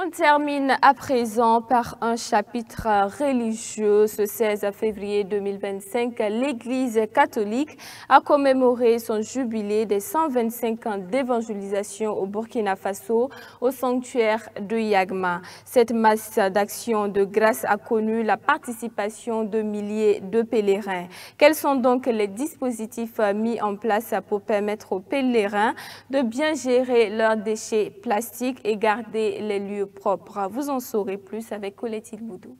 On termine à présent par un chapitre religieux. Ce 16 février 2025, l'Église catholique a commémoré son jubilé des 125 ans d'évangélisation au Burkina Faso au sanctuaire de Yagma. Cette masse d'action de grâce a connu la participation de milliers de pèlerins. Quels sont donc les dispositifs mis en place pour permettre aux pèlerins de bien gérer leurs déchets plastiques et garder les lieux propres? Vous en saurez plus avec Colette Boudou.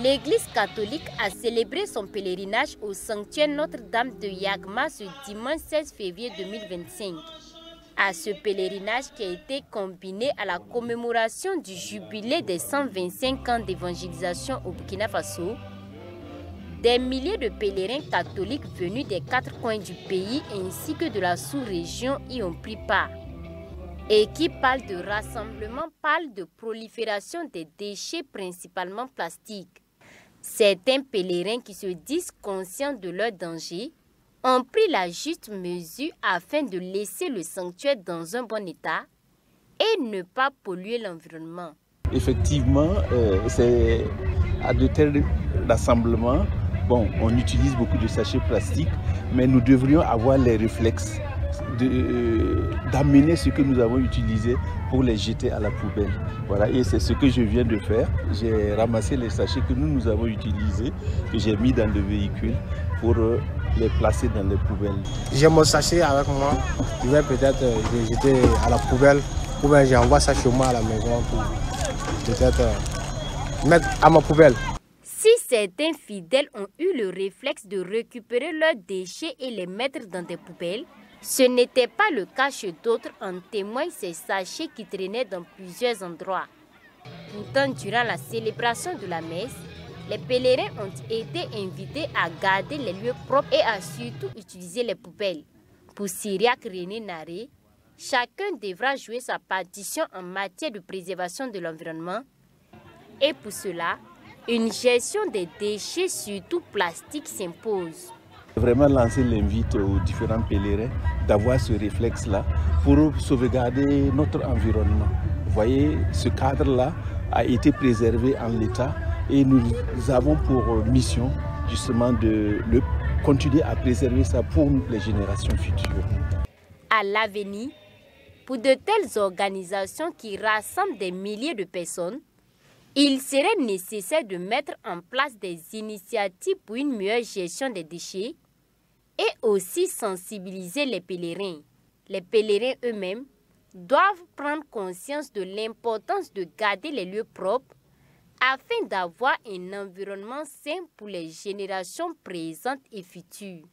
L'Église catholique a célébré son pèlerinage au sanctuaire Notre-Dame de Yagma ce dimanche 16 février 2025. À ce pèlerinage qui a été combiné à la commémoration du jubilé des 125 ans d'évangélisation au Burkina Faso, des milliers de pèlerins catholiques venus des 4 coins du pays ainsi que de la sous-région y ont pris part. Et qui parle de rassemblement, parle de prolifération des déchets principalement plastiques. Certains pèlerins qui se disent conscients de leur danger ont pris la juste mesure afin de laisser le sanctuaire dans un bon état et ne pas polluer l'environnement. Effectivement, c'est à de tels rassemblements, on utilise beaucoup de sachets plastiques, mais nous devrions avoir les réflexes d'amener ce que nous avons utilisé pour les jeter à la poubelle. Voilà, et c'est ce que je viens de faire. J'ai ramassé les sachets que nous avons utilisés, que j'ai mis dans le véhicule pour les placer dans les poubelles. J'ai mon sachet avec moi. Je vais peut-être le jeter à la poubelle ou bien j'envoie ça chez moi à la maison pour peut-être mettre à ma poubelle. Si certains fidèles ont eu le réflexe de récupérer leurs déchets et les mettre dans des poubelles, ce n'était pas le cas chez d'autres, en témoignent ces sachets qui traînaient dans plusieurs endroits. Pourtant, durant la célébration de la messe, les pèlerins ont été invités à garder les lieux propres et à surtout utiliser les poubelles. Pour Syriac René Naré, chacun devra jouer sa partition en matière de préservation de l'environnement. Et pour cela, une gestion des déchets, surtout plastiques, s'impose. Vraiment lancer l'invite aux différents pèlerins d'avoir ce réflexe-là pour sauvegarder notre environnement. Vous voyez, ce cadre-là a été préservé en l'état et nous avons pour mission justement de continuer à préserver ça pour les générations futures. À l'avenir, pour de telles organisations qui rassemblent des milliers de personnes, il serait nécessaire de mettre en place des initiatives pour une meilleure gestion des déchets et aussi sensibiliser les pèlerins. Les pèlerins eux-mêmes doivent prendre conscience de l'importance de garder les lieux propres afin d'avoir un environnement sain pour les générations présentes et futures.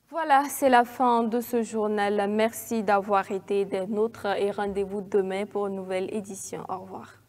Voilà, c'est la fin de ce journal. Merci d'avoir été des nôtres et rendez-vous demain pour une nouvelle édition. Au revoir.